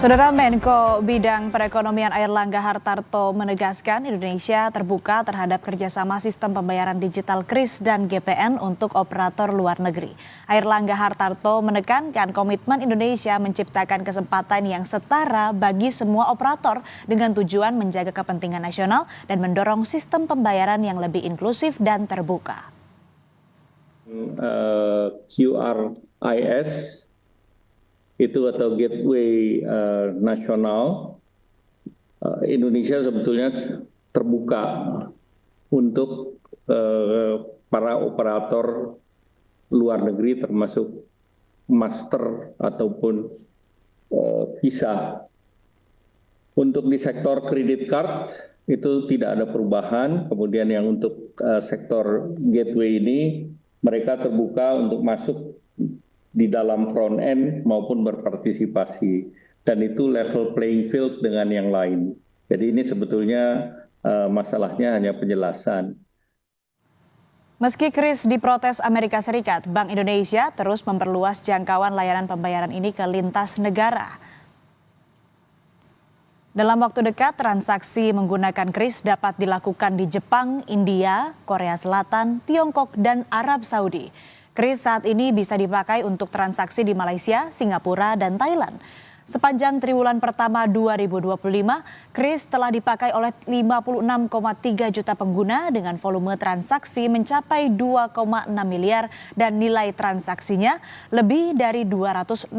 Saudara Menko Bidang Perekonomian Airlangga Hartarto menegaskan Indonesia terbuka terhadap kerjasama sistem pembayaran digital KRIS dan GPN untuk operator luar negeri. Airlangga Hartarto menekankan komitmen Indonesia menciptakan kesempatan yang setara bagi semua operator dengan tujuan menjaga kepentingan nasional dan mendorong sistem pembayaran yang lebih inklusif dan terbuka. QRIS itu atau gateway nasional, Indonesia sebetulnya terbuka untuk para operator luar negeri termasuk master ataupun visa. Untuk di sektor kredit card itu tidak ada perubahan, kemudian yang untuk sektor gateway ini mereka terbuka untuk masuk di dalam front end maupun berpartisipasi, dan itu level playing field dengan yang lain. Jadi ini sebetulnya masalahnya hanya penjelasan. Meski KRIS diprotes Amerika Serikat, Bank Indonesia terus memperluas jangkauan layanan pembayaran ini ke lintas negara. Dalam waktu dekat, transaksi menggunakan KRIS dapat dilakukan di Jepang, India, Korea Selatan, Tiongkok, dan Arab Saudi. KRIS saat ini bisa dipakai untuk transaksi di Malaysia, Singapura, dan Thailand. Sepanjang triwulan pertama 2025, KRIS telah dipakai oleh 56,3 juta pengguna dengan volume transaksi mencapai 2,6 miliar dan nilai transaksinya lebih dari 260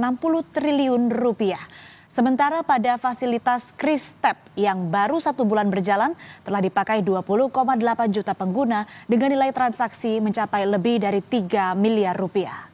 triliun rupiah. Sementara pada fasilitas KRIS Tap yang baru 1 bulan berjalan telah dipakai 20,8 juta pengguna dengan nilai transaksi mencapai lebih dari 3 miliar rupiah.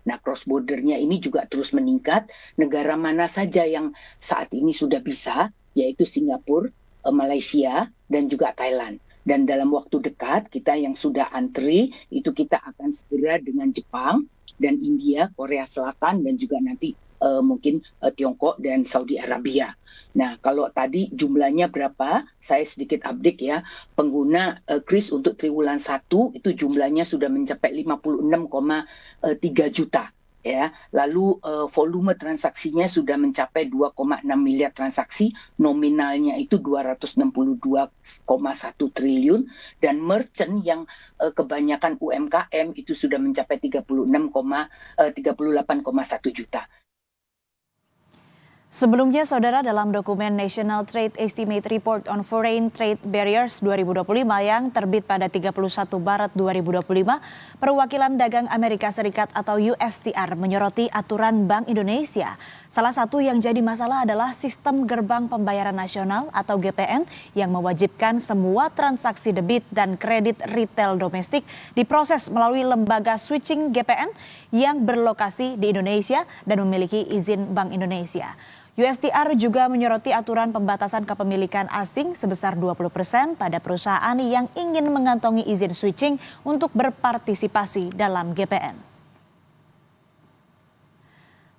Nah, cross bordernya ini juga terus meningkat. Negara mana saja yang saat ini sudah bisa, yaitu Singapura, Malaysia, dan juga Thailand. Dan dalam waktu dekat kita yang sudah antri itu kita akan segera dengan Jepang dan India, Korea Selatan, dan juga nanti mungkin Tiongkok dan Saudi Arabia. Nah, kalau tadi jumlahnya berapa, saya sedikit update ya. Pengguna KRIS untuk triwulan 1 itu jumlahnya sudah mencapai 56,3 juta. Ya, lalu volume transaksinya sudah mencapai 2,6 miliar transaksi, nominalnya itu 262,1 triliun, dan merchant yang kebanyakan UMKM itu sudah mencapai 38,1 juta. Sebelumnya, saudara, dalam dokumen National Trade Estimate Report on Foreign Trade Barriers 2025 yang terbit pada 31 Maret 2025, Perwakilan Dagang Amerika Serikat atau USTR menyoroti aturan Bank Indonesia. Salah satu yang jadi masalah adalah sistem gerbang pembayaran nasional atau GPN yang mewajibkan semua transaksi debit dan kredit retail domestik diproses melalui lembaga switching GPN yang berlokasi di Indonesia dan memiliki izin Bank Indonesia. USTR juga menyoroti aturan pembatasan kepemilikan asing sebesar 20% pada perusahaan yang ingin mengantongi izin switching untuk berpartisipasi dalam GPN.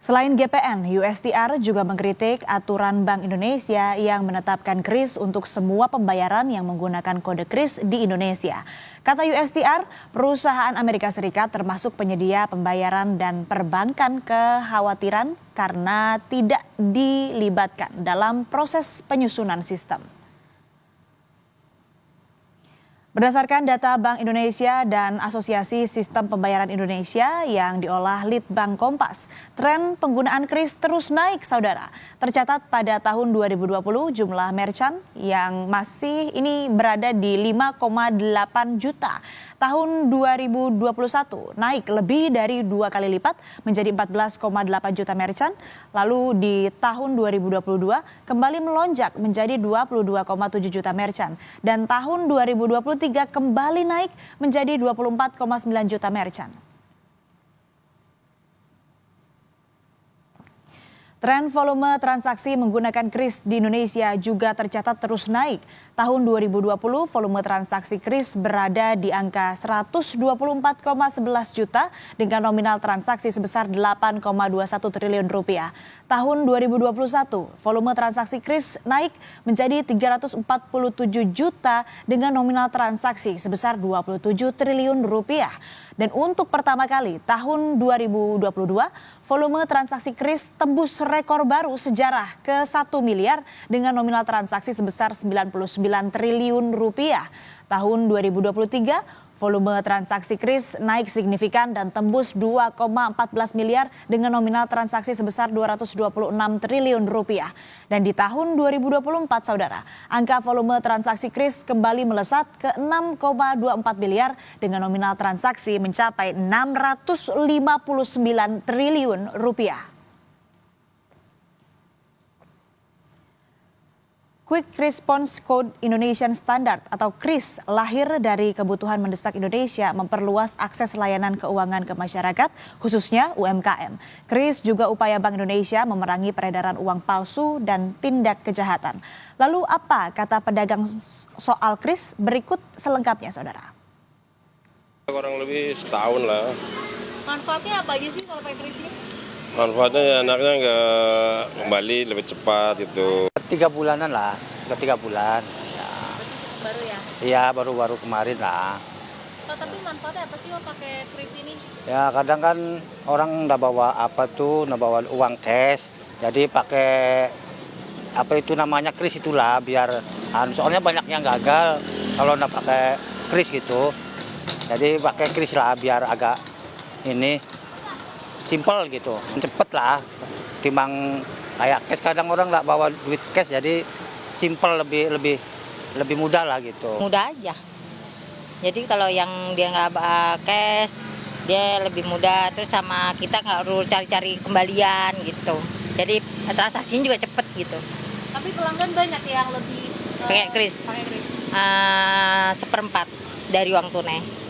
Selain GPN, USTR juga mengkritik aturan Bank Indonesia yang menetapkan KRIS untuk semua pembayaran yang menggunakan kode KRIS di Indonesia. Kata USTR, perusahaan Amerika Serikat termasuk penyedia pembayaran dan perbankan kekhawatiran karena tidak dilibatkan dalam proses penyusunan sistem. Berdasarkan data Bank Indonesia dan Asosiasi Sistem Pembayaran Indonesia yang diolah Litbang Kompas, tren penggunaan KRIS terus naik, saudara. Tercatat pada tahun 2020 jumlah merchant yang masih ini berada di 5,8 juta. Tahun 2021 naik lebih dari 2 kali lipat menjadi 14,8 juta merchant. Lalu di tahun 2022 kembali melonjak menjadi 22,7 juta merchant. Dan tahun 2023 kembali naik menjadi 24,9 juta merchant. Tren volume transaksi menggunakan KRIS di Indonesia juga tercatat terus naik. Tahun 2020 volume transaksi KRIS berada di angka 124,11 juta dengan nominal transaksi sebesar 8,21 triliun rupiah. Tahun 2021 volume transaksi KRIS naik menjadi 347 juta dengan nominal transaksi sebesar 27 triliun rupiah. Dan untuk pertama kali tahun 2022 volume transaksi KRIS tembus rekor baru sejarah ke 1 miliar dengan nominal transaksi sebesar 99 triliun rupiah. Tahun 2023, volume transaksi KRIS naik signifikan dan tembus 2,14 miliar dengan nominal transaksi sebesar 226 triliun rupiah. Dan di tahun 2024, saudara, angka volume transaksi KRIS kembali melesat ke 6,24 miliar dengan nominal transaksi mencapai 659 triliun rupiah. Quick Response Code Indonesian Standard atau KRIS lahir dari kebutuhan mendesak Indonesia memperluas akses layanan keuangan ke masyarakat, khususnya UMKM. KRIS juga upaya Bank Indonesia memerangi peredaran uang palsu dan tindak kejahatan. Lalu apa kata pedagang soal KRIS? Berikut selengkapnya, saudara. Kurang lebih setahun lah. Manfaatnya apa aja sih kalau pakai KRIS ini? Manfaatnya ya anaknya nggak kembali lebih cepat gitu. 3 bulanan lah, ke 3 bulan. Ya. Baru ya? Iya, baru-baru kemarin lah. Oh, tapi manfaatnya apa sih kalau pakai KRIS ini? Ya kadang kan orang nggak bawa nggak bawa uang cash. Jadi pakai apa itu namanya KRIS itulah biar soalnya banyak yang gagal kalau nggak pakai KRIS gitu. Jadi pakai KRIS lah biar agak ini simple gitu, cepet lah. Timbang kayak cash kadang orang nggak bawa duit cash jadi simple lebih mudah lah gitu. Mudah aja. Jadi kalau yang dia nggak bawa cash dia lebih mudah, terus sama kita nggak perlu cari-cari kembalian gitu. Jadi transaksinya juga cepet gitu. Tapi pelanggan banyak yang lebih Pakai KRIS. Pakai KRIS. 1/4 dari uang tunai.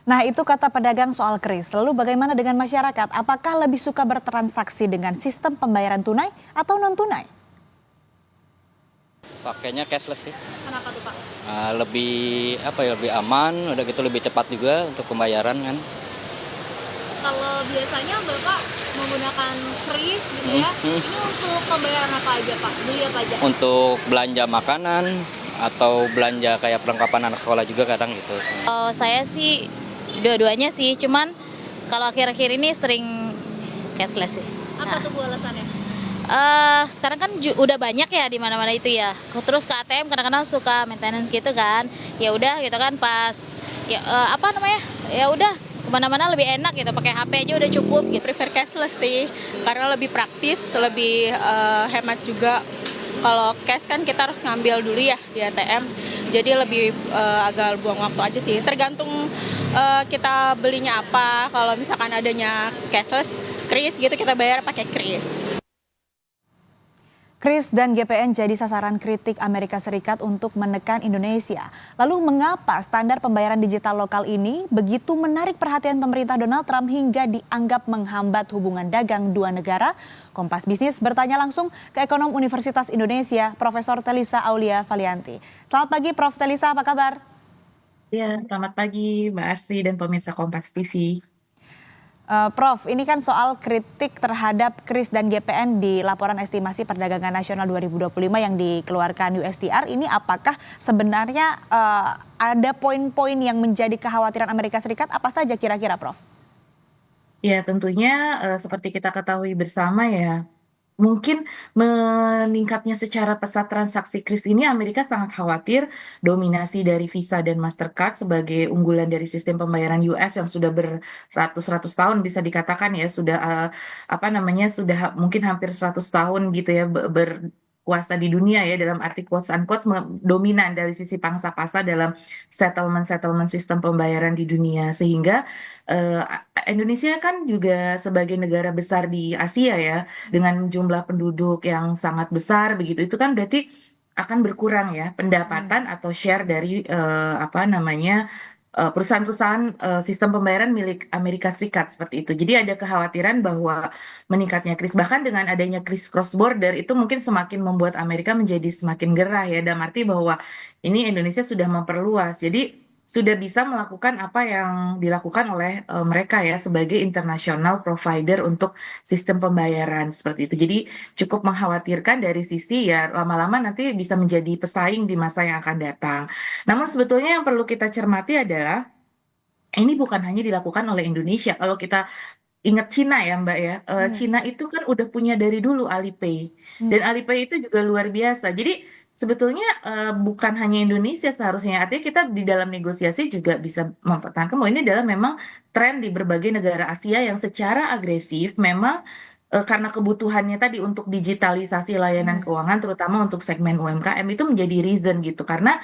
Nah, itu kata pedagang soal KRIS. Lalu bagaimana dengan masyarakat? Apakah lebih suka bertransaksi dengan sistem pembayaran tunai atau non-tunai? Pakainya cashless sih. Kenapa tuh Pak? Lebih aman, udah gitu lebih cepat juga untuk pembayaran kan. Kalau biasanya Bapak menggunakan KRIS gitu ya, ini untuk pembayaran apa aja Pak? Beli apa aja? Untuk belanja makanan atau belanja kayak perlengkapan anak sekolah juga kadang gitu. Saya sih dua-duanya sih, cuman kalau akhir-akhir ini sering cashless sih. Apa tuh Bu alasannya? Sekarang kan udah banyak ya di mana-mana itu ya. Terus ke ATM kadang-kadang suka maintenance gitu kan. Ya udah gitu kan pas ya Ya udah kemana-mana lebih enak gitu, pakai HP aja udah cukup gitu. Prefer cashless sih, karena lebih praktis, lebih hemat juga. Kalau cash kan kita harus ngambil dulu ya di ATM, jadi lebih agak buang waktu aja sih. Tergantung kita belinya apa. Kalau misalkan adanya cashless, KRIS gitu kita bayar pakai KRIS. KRIS dan GPN jadi sasaran kritik Amerika Serikat untuk menekan Indonesia. Lalu mengapa standar pembayaran digital lokal ini begitu menarik perhatian pemerintah Donald Trump hingga dianggap menghambat hubungan dagang dua negara? Kompas Bisnis bertanya langsung ke ekonom Universitas Indonesia, Profesor Telisa Aulia Valianti. Selamat pagi Prof. Telisa, apa kabar? Ya, selamat pagi Mbak Arsy dan pemirsa Kompas TV. Prof, ini kan soal kritik terhadap KRIS dan GPN di laporan estimasi perdagangan nasional 2025 yang dikeluarkan USTR. Ini apakah sebenarnya ada poin-poin yang menjadi kekhawatiran Amerika Serikat? Apa saja kira-kira, Prof? Ya, tentunya seperti kita ketahui bersama ya, mungkin meningkatnya secara pesat transaksi KRIS ini Amerika sangat khawatir dominasi dari Visa dan Mastercard sebagai unggulan dari sistem pembayaran US yang sudah beratus-ratus tahun bisa dikatakan ya sudah sudah mungkin hampir 100 tahun gitu ya berkuasa di dunia ya dalam arti quotes unquotes dominan dari sisi pangsa pasar dalam settlement sistem pembayaran di dunia sehingga Indonesia kan juga sebagai negara besar di Asia ya dengan jumlah penduduk yang sangat besar begitu itu kan berarti akan berkurang ya pendapatan atau share dari perusahaan-perusahaan sistem pembayaran milik Amerika Serikat seperti itu. Jadi ada kekhawatiran bahwa meningkatnya KRIS bahkan dengan adanya KRIS cross border itu mungkin semakin membuat Amerika menjadi semakin gerah ya dalam arti bahwa ini Indonesia sudah memperluas. Jadi sudah bisa melakukan apa yang dilakukan oleh mereka ya sebagai international provider untuk sistem pembayaran seperti itu. Jadi cukup mengkhawatirkan dari sisi ya lama-lama nanti bisa menjadi pesaing di masa yang akan datang. Namun sebetulnya yang perlu kita cermati adalah ini bukan hanya dilakukan oleh Indonesia. Kalau kita ingat Cina ya Mbak ya, Cina itu kan udah punya dari dulu Alipay, dan Alipay itu juga luar biasa. Jadi sebetulnya bukan hanya Indonesia seharusnya, artinya kita di dalam negosiasi juga bisa mempertahankan bahwa ini adalah memang tren di berbagai negara Asia yang secara agresif memang karena kebutuhannya tadi untuk digitalisasi layanan keuangan, terutama untuk segmen UMKM itu menjadi reason gitu, karena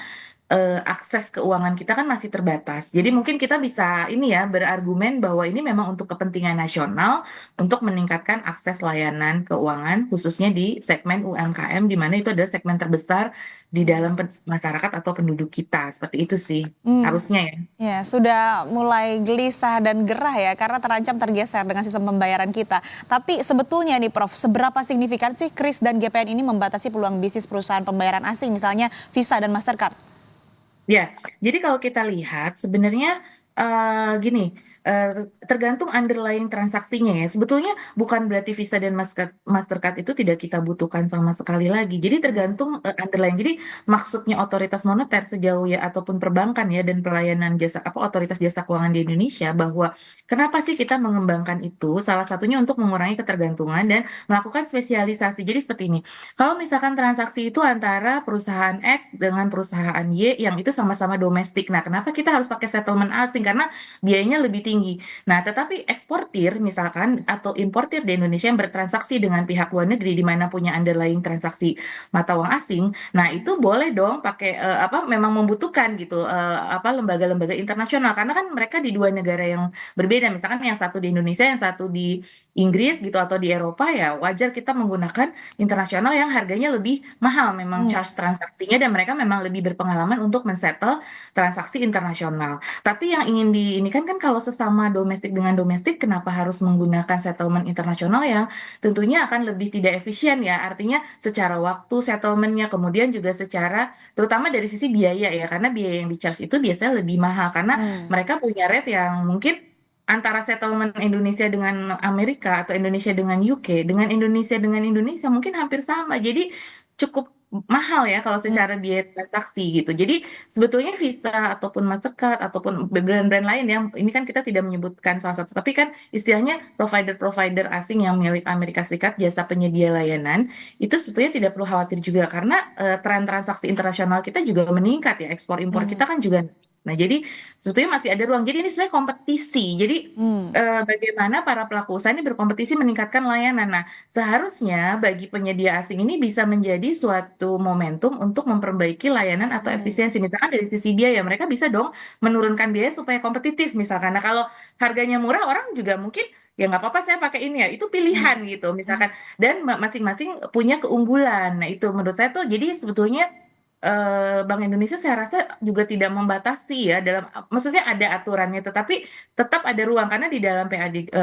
akses keuangan kita kan masih terbatas. Jadi mungkin kita bisa ini ya berargumen bahwa ini memang untuk kepentingan nasional untuk meningkatkan akses layanan keuangan khususnya di segmen UMKM di mana itu adalah segmen terbesar di dalam masyarakat atau penduduk kita. Seperti itu sih harusnya ya. Ya, sudah mulai gelisah dan gerah ya karena terancam tergeser dengan sistem pembayaran kita. Tapi sebetulnya nih Prof, seberapa signifikan sih KRIS dan GPN ini membatasi peluang bisnis perusahaan pembayaran asing misalnya Visa dan Mastercard? Ya, jadi kalau kita lihat sebenarnya gini, tergantung underlying transaksinya ya. Sebetulnya bukan berarti Visa dan Mastercard itu tidak kita butuhkan sama sekali lagi. Jadi tergantung underlying. Jadi maksudnya otoritas moneter sejauh ya ataupun perbankan ya dan pelayanan jasa otoritas jasa keuangan di Indonesia bahwa kenapa sih kita mengembangkan itu? Salah satunya untuk mengurangi ketergantungan dan melakukan spesialisasi. Jadi seperti ini. Kalau misalkan transaksi itu antara perusahaan X dengan perusahaan Y yang itu sama-sama domestik. Nah, kenapa kita harus pakai settlement asing? Karena biayanya lebih tinggi. Nah, tetapi eksportir misalkan atau importir di Indonesia yang bertransaksi dengan pihak luar negeri di mana punya underlying transaksi mata uang asing, nah itu boleh dong pakai memang membutuhkan gitu lembaga-lembaga internasional karena kan mereka di dua negara yang berbeda. Misalkan yang satu di Indonesia, yang satu di Inggris gitu atau di Eropa ya wajar kita menggunakan internasional yang harganya lebih mahal memang charge transaksinya dan mereka memang lebih berpengalaman untuk men-settle transaksi internasional. Tapi yang ingin ini kan kalau sesama domestik dengan domestik kenapa harus menggunakan settlement internasional yang tentunya akan lebih tidak efisien ya. Artinya secara waktu settlementnya kemudian juga secara terutama dari sisi biaya ya karena biaya yang di-charge itu biasanya lebih mahal karena mereka punya rate yang mungkin antara settlement Indonesia dengan Amerika atau Indonesia dengan UK dengan Indonesia mungkin hampir sama. Jadi cukup mahal ya kalau secara biaya transaksi gitu. Jadi sebetulnya Visa ataupun Mastercard ataupun brand-brand lain yang ini kan kita tidak menyebutkan salah satu, tapi kan istilahnya provider-provider asing yang milik Amerika Serikat jasa penyedia layanan itu sebetulnya tidak perlu khawatir juga karena tren transaksi internasional kita juga meningkat ya, ekspor impor kita kan juga. Nah, jadi sebetulnya masih ada ruang. Jadi ini sebenarnya kompetisi. Jadi bagaimana para pelaku usaha ini berkompetisi meningkatkan layanan. Nah, seharusnya bagi penyedia asing ini bisa menjadi suatu momentum untuk memperbaiki layanan atau efisiensi. Misalkan dari sisi biaya, mereka bisa dong menurunkan biaya supaya kompetitif misalkan. Nah, kalau harganya murah, orang juga mungkin ya nggak apa-apa saya pakai ini ya. Itu pilihan gitu misalkan. Dan masing-masing punya keunggulan. Nah, itu menurut saya tuh jadi sebetulnya Bank Indonesia saya rasa juga tidak membatasi ya dalam maksudnya ada aturannya tetapi tetap ada ruang karena di dalam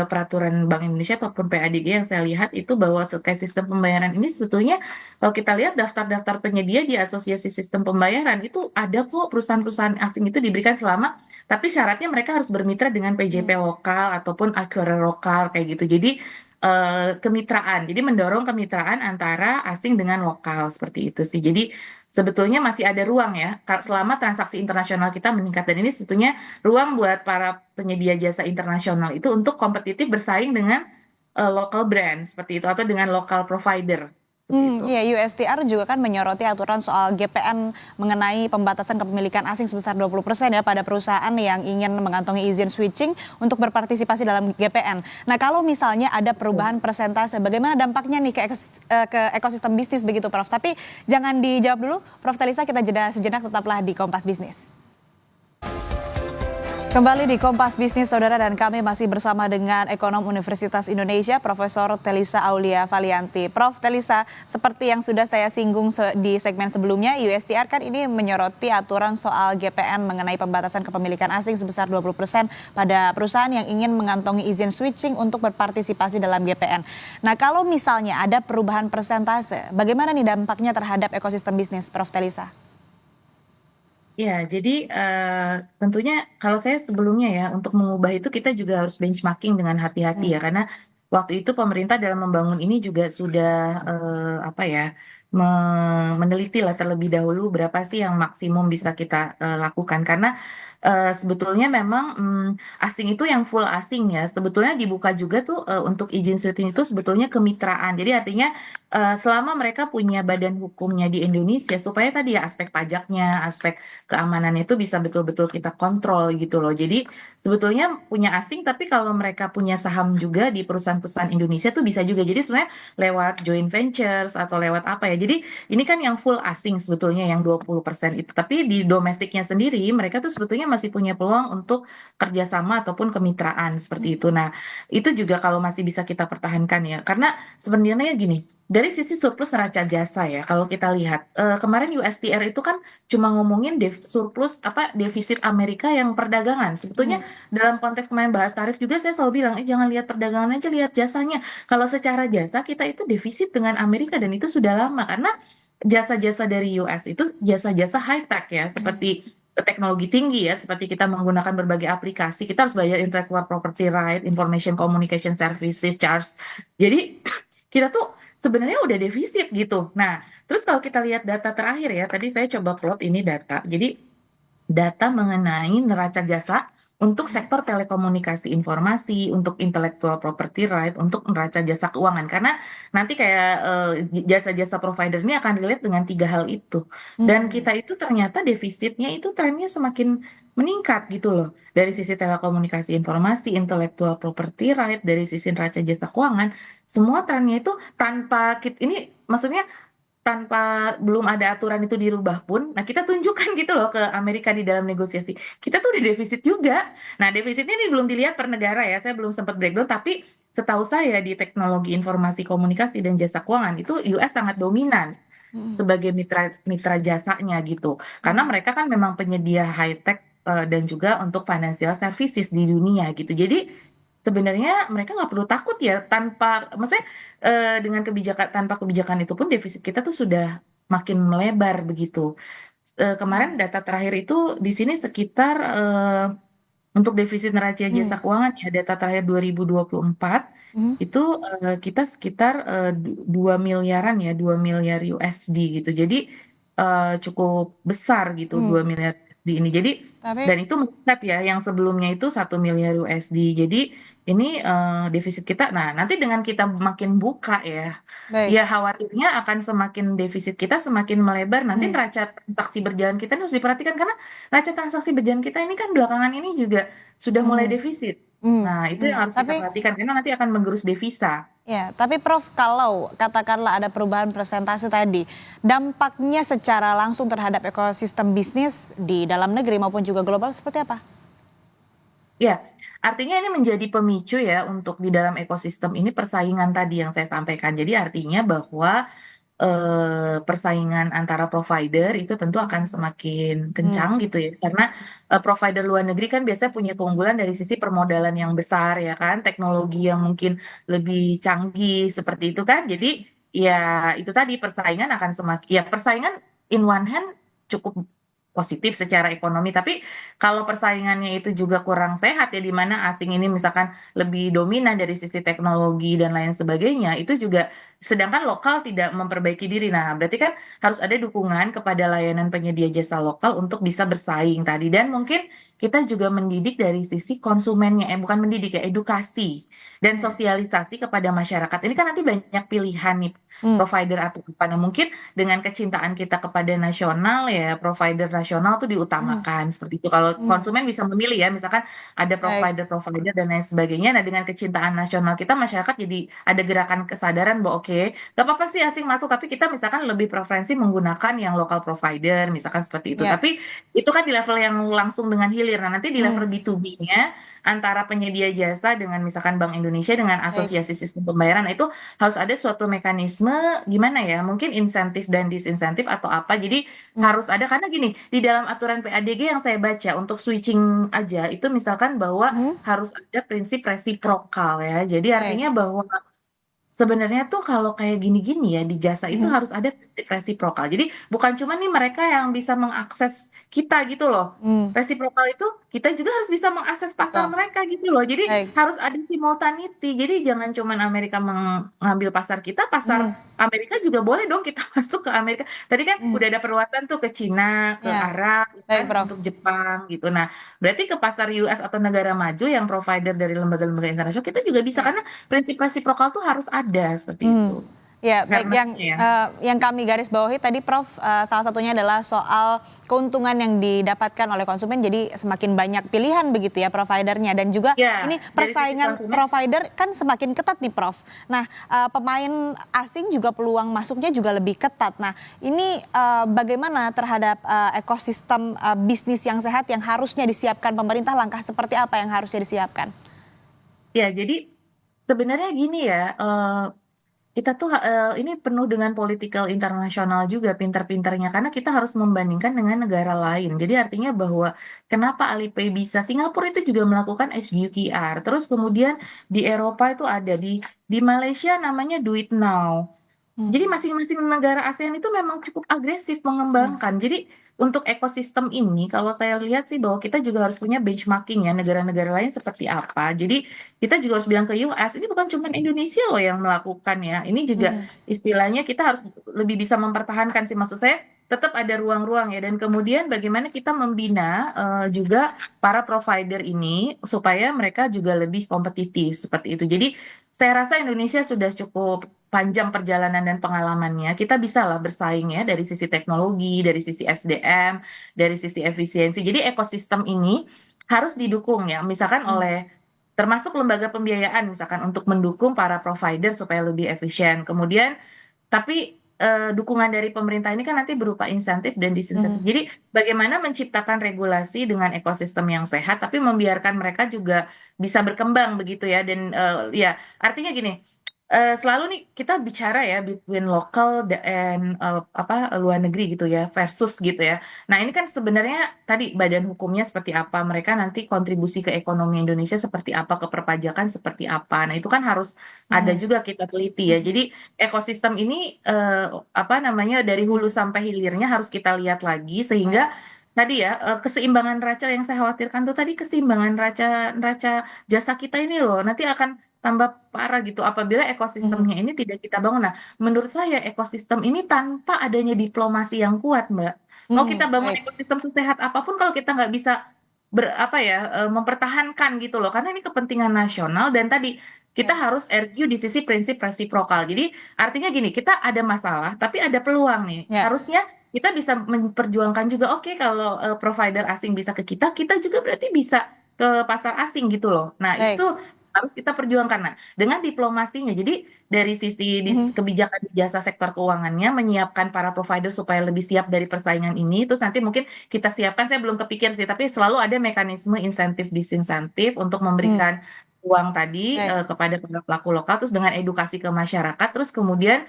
peraturan Bank Indonesia ataupun PADG yang saya lihat itu bahwa terkait sistem pembayaran ini sebetulnya kalau kita lihat daftar-daftar penyedia di Asosiasi Sistem Pembayaran itu ada kok perusahaan-perusahaan asing itu diberikan selama tapi syaratnya mereka harus bermitra dengan PJP lokal ataupun acquirer lokal kayak gitu. Jadi kemitraan. Jadi mendorong kemitraan antara asing dengan lokal seperti itu sih. Jadi sebetulnya masih ada ruang ya selama transaksi internasional kita meningkat dan ini sebetulnya ruang buat para penyedia jasa internasional itu untuk kompetitif bersaing dengan local brand seperti itu atau dengan local provider. Ya, USTR juga kan menyoroti aturan soal GPN mengenai pembatasan kepemilikan asing sebesar 20% ya pada perusahaan yang ingin mengantongi izin switching untuk berpartisipasi dalam GPN. Nah, kalau misalnya ada perubahan persentase, bagaimana dampaknya nih ke ekosistem bisnis begitu, Prof? Tapi jangan dijawab dulu, Prof Telisa, kita jeda sejenak, tetaplah di Kompas Bisnis. Kembali di Kompas Bisnis, Saudara, dan kami masih bersama dengan Ekonom Universitas Indonesia, Profesor Telisa Aulia Valianti. Prof Telisa, seperti yang sudah saya singgung di segmen sebelumnya, USTR kan ini menyoroti aturan soal GPN mengenai pembatasan kepemilikan asing sebesar 20% pada perusahaan yang ingin mengantongi izin switching untuk berpartisipasi dalam GPN. Nah, kalau misalnya ada perubahan persentase, bagaimana nih dampaknya terhadap ekosistem bisnis, Prof Telisa? Ya, jadi tentunya kalau saya sebelumnya ya untuk mengubah itu kita juga harus benchmarking dengan hati-hati ya karena waktu itu pemerintah dalam membangun ini juga sudah meneliti lah terlebih dahulu berapa sih yang maksimum bisa kita lakukan karena sebetulnya memang asing itu yang full asing ya sebetulnya dibuka juga tuh untuk izin syuting itu sebetulnya kemitraan jadi artinya selama mereka punya badan hukumnya di Indonesia supaya tadi ya aspek pajaknya aspek keamanan itu bisa betul-betul kita kontrol gitu loh jadi sebetulnya punya asing tapi kalau mereka punya saham juga di perusahaan-perusahaan Indonesia tuh bisa juga jadi sebenarnya lewat joint ventures atau lewat apa ya. Jadi ini kan yang full asing sebetulnya yang 20% itu. Tapi di domestiknya sendiri mereka tuh sebetulnya masih punya peluang untuk kerjasama ataupun kemitraan seperti itu. Nah itu juga kalau masih bisa kita pertahankan ya. Karena sebenarnya gini, dari sisi surplus neraca jasa ya, kalau kita lihat kemarin USTR itu kan cuma ngomongin surplus apa defisit Amerika yang perdagangan. Sebetulnya dalam konteks kemarin bahas tarif juga saya selalu bilang, jangan lihat perdagangan aja, lihat jasanya. Kalau secara jasa kita itu defisit dengan Amerika dan itu sudah lama karena jasa-jasa dari US itu jasa-jasa high tech ya, seperti teknologi tinggi ya, seperti kita menggunakan berbagai aplikasi, kita harus bayar intellectual property right, information communication services charge. Jadi kita tuh sebenarnya udah defisit gitu. Nah, terus kalau kita lihat data terakhir ya, tadi saya coba plot ini data. Jadi data mengenai neraca jasa untuk sektor telekomunikasi informasi, untuk intellectual property right, untuk neraca jasa keuangan. Karena nanti kayak jasa-jasa provider ini akan relate dengan 3 hal itu. Dan kita itu ternyata defisitnya itu trennya semakin meningkat gitu loh. Dari sisi telekomunikasi informasi, intellectual property right, dari sisi neraca jasa keuangan, semua trennya itu tanpa ini maksudnya tanpa belum ada aturan itu dirubah pun, nah kita tunjukkan gitu loh ke Amerika di dalam negosiasi. Kita tuh udah defisit juga. Nah, defisitnya ini belum dilihat per negara ya, saya belum sempat breakdown, tapi setahu saya di teknologi informasi komunikasi dan jasa keuangan itu US sangat dominan sebagai mitra jasanya gitu. Karena mereka kan memang penyedia high tech dan juga untuk financial services di dunia gitu. Jadi sebenarnya mereka nggak perlu takut ya maksudnya dengan tanpa kebijakan itu pun defisit kita tuh sudah makin melebar begitu. Kemarin data terakhir itu di sini sekitar untuk defisit neraca jasa keuangan ya data terakhir 2024 itu kita sekitar 2 miliaran ya 2 miliar USD gitu. Jadi cukup besar gitu 2 miliar USD ini. Jadi dan itu meningkat ya yang sebelumnya itu 1 miliar USD. Jadi ini defisit kita. Nah, nanti dengan kita makin buka ya, ya khawatirnya akan semakin defisit kita semakin melebar. Nanti neraca transaksi berjalan kita ini harus diperhatikan karena neraca transaksi berjalan kita ini kan belakangan ini juga sudah mulai defisit. Nah, itu yang harus kita perhatikan karena nanti akan menggerus devisa. Ya, tapi Prof, kalau katakanlah ada perubahan presentasi tadi, dampaknya secara langsung terhadap ekosistem bisnis di dalam negeri maupun juga global seperti apa? Ya, artinya ini menjadi pemicu ya untuk di dalam ekosistem ini persaingan tadi yang saya sampaikan. Jadi artinya bahwa persaingan antara provider itu tentu akan semakin kencang gitu ya. Karena provider luar negeri kan biasanya punya keunggulan dari sisi permodalan yang besar ya kan, teknologi yang mungkin lebih canggih seperti itu kan. Jadi ya itu tadi persaingan akan semakin ya persaingan in one hand cukup positif secara ekonomi, tapi kalau persaingannya itu juga kurang sehat ya di mana asing ini misalkan lebih dominan dari sisi teknologi dan lain sebagainya, itu juga sedangkan lokal tidak memperbaiki diri. Nah, berarti kan harus ada dukungan kepada layanan penyedia jasa lokal untuk bisa bersaing tadi dan mungkin kita juga mendidik dari sisi konsumennya, bukan mendidik ya, edukasi dan sosialisasi kepada masyarakat. Ini kan nanti banyak pilihan nih provider atau apa. Nah, mungkin dengan kecintaan kita kepada nasional ya provider nasional tuh diutamakan seperti itu. Kalau konsumen bisa memilih ya, misalkan ada provider-provider dan lain sebagainya. Nah, dengan kecintaan nasional kita masyarakat jadi ada gerakan kesadaran bahwa oke, gak apa-apa sih asing masuk, tapi kita misalkan lebih preferensi menggunakan yang lokal provider, misalkan seperti itu. Tapi itu kan di level yang langsung dengan hilir. Nah, nanti di level B2B-nya antara penyedia jasa dengan misalkan Bank Indonesia dengan asosiasi sistem pembayaran itu harus ada suatu mekanisme gimana ya mungkin insentif dan disinsentif atau apa jadi harus ada karena gini di dalam aturan PADG yang saya baca untuk switching aja itu misalkan bahwa harus ada prinsip resiprokal ya jadi artinya bahwa sebenarnya tuh kalau kayak gini-gini ya di jasa itu harus ada prinsip resiprokal. Jadi bukan cuma nih mereka yang bisa mengakses kita gitu loh. Resiprokal itu kita juga harus bisa mengakses pasar Betul. mereka gitu loh. Jadi Baik. harus ada simultaneity. Jadi jangan cuma Amerika mengambil pasar kita, pasar Amerika juga boleh dong kita masuk ke Amerika. Tadi kan udah ada perluasan tuh ke Cina, ke Ya. Arab, Baik, kan, Prof. untuk Jepang gitu. Nah, berarti ke pasar US atau negara maju yang provider dari lembaga-lembaga internasional kita juga bisa, karena prinsip resiprokal tuh harus ada seperti itu. Ya, baik, Fairness-nya ya. yang kami garis bawahi tadi Prof, salah satunya adalah soal keuntungan yang didapatkan oleh konsumen, jadi semakin banyak pilihan begitu ya providernya, dan juga Ya, ini dari sisi persaingan konsumen. provider kan semakin ketat nih Prof. Nah, pemain asing juga peluang masuknya juga lebih ketat. Nah, ini bagaimana terhadap ekosistem bisnis yang sehat yang harusnya disiapkan pemerintah, langkah seperti apa yang harusnya disiapkan? Ya, jadi sebenarnya gini ya, kita tuh ini penuh dengan political internasional juga pintar-pintarnya, karena kita harus membandingkan dengan negara lain. Jadi artinya bahwa kenapa Alipay bisa, Singapura itu juga melakukan SGQR, terus kemudian di Eropa itu ada, di Malaysia namanya Duit Now. Jadi masing-masing negara ASEAN itu memang cukup agresif mengembangkan. Jadi untuk ekosistem ini, kalau saya lihat sih bahwa kita juga harus punya benchmarking ya, negara-negara lain seperti apa. Jadi kita juga harus bilang ke US, ini bukan cuma Indonesia loh yang melakukan ya. Ini juga istilahnya kita harus lebih bisa mempertahankan sih, maksud saya tetap ada ruang-ruang ya. Dan kemudian bagaimana kita membina juga para provider ini supaya mereka juga lebih kompetitif seperti itu. Jadi saya rasa Indonesia sudah cukup panjang perjalanan dan pengalamannya. Kita bisa lah bersaing ya dari sisi teknologi, dari sisi SDM, dari sisi efisiensi. Jadi ekosistem ini harus didukung ya, misalkan oleh termasuk lembaga pembiayaan misalkan untuk mendukung para provider supaya lebih efisien. Kemudian tapi dukungan dari pemerintah ini kan nanti berupa insentif dan disinsentif. Jadi bagaimana menciptakan regulasi dengan ekosistem yang sehat tapi membiarkan mereka juga bisa berkembang begitu ya. Dan ya artinya gini, selalu nih kita bicara ya between local dan luar negeri gitu ya, versus gitu ya. Nah ini kan sebenarnya tadi badan hukumnya seperti apa, mereka nanti kontribusi ke ekonomi Indonesia seperti apa, ke perpajakan seperti apa. Nah itu kan harus ada juga kita teliti ya. Jadi ekosistem ini dari hulu sampai hilirnya harus kita lihat lagi, sehingga tadi ya keseimbangan neraca yang saya khawatirkan tuh tadi, keseimbangan neraca jasa kita ini loh nanti akan tambah parah gitu apabila ekosistemnya ini tidak kita bangun. Nah, menurut saya ekosistem ini tanpa adanya diplomasi yang kuat, Mbak. Mau kita bangun ekosistem sesehat apapun kalau kita nggak bisa mempertahankan gitu loh. Karena ini kepentingan nasional dan tadi kita harus argue di sisi prinsip resiprokal. Jadi artinya gini, kita ada masalah tapi ada peluang nih. Harusnya kita bisa memperjuangkan juga, oke, kalau provider asing bisa ke kita juga berarti bisa ke pasar asing gitu loh. Nah, itu harus kita perjuangkan. Nah, dengan diplomasinya, jadi dari sisi kebijakan di jasa sektor keuangannya, menyiapkan para provider supaya lebih siap dari persaingan ini, terus nanti mungkin kita siapkan, saya belum kepikir sih, tapi selalu ada mekanisme insentif disinsentif untuk memberikan uang tadi kepada para pelaku lokal, terus dengan edukasi ke masyarakat, terus kemudian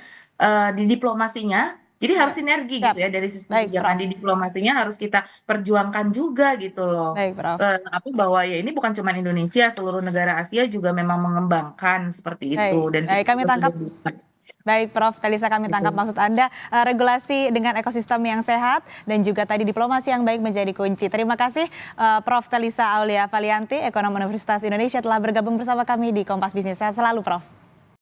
di diplomasinya, jadi harus sinergi gitu ya, dari sisi kebijakan di diplomasinya harus kita perjuangkan juga gitu loh. Bahwa ya ini bukan cuma Indonesia, seluruh negara Asia juga memang mengembangkan seperti itu. Dan kami tangkap. Baik, Prof. Talisa, kami tangkap maksud Anda, regulasi dengan ekosistem yang sehat dan juga tadi diplomasi yang baik menjadi kunci. Terima kasih Prof. Talisa Aulia Valianti, ekonom Universitas Indonesia, telah bergabung bersama kami di Kompas Bisnis. Sehat selalu, Prof.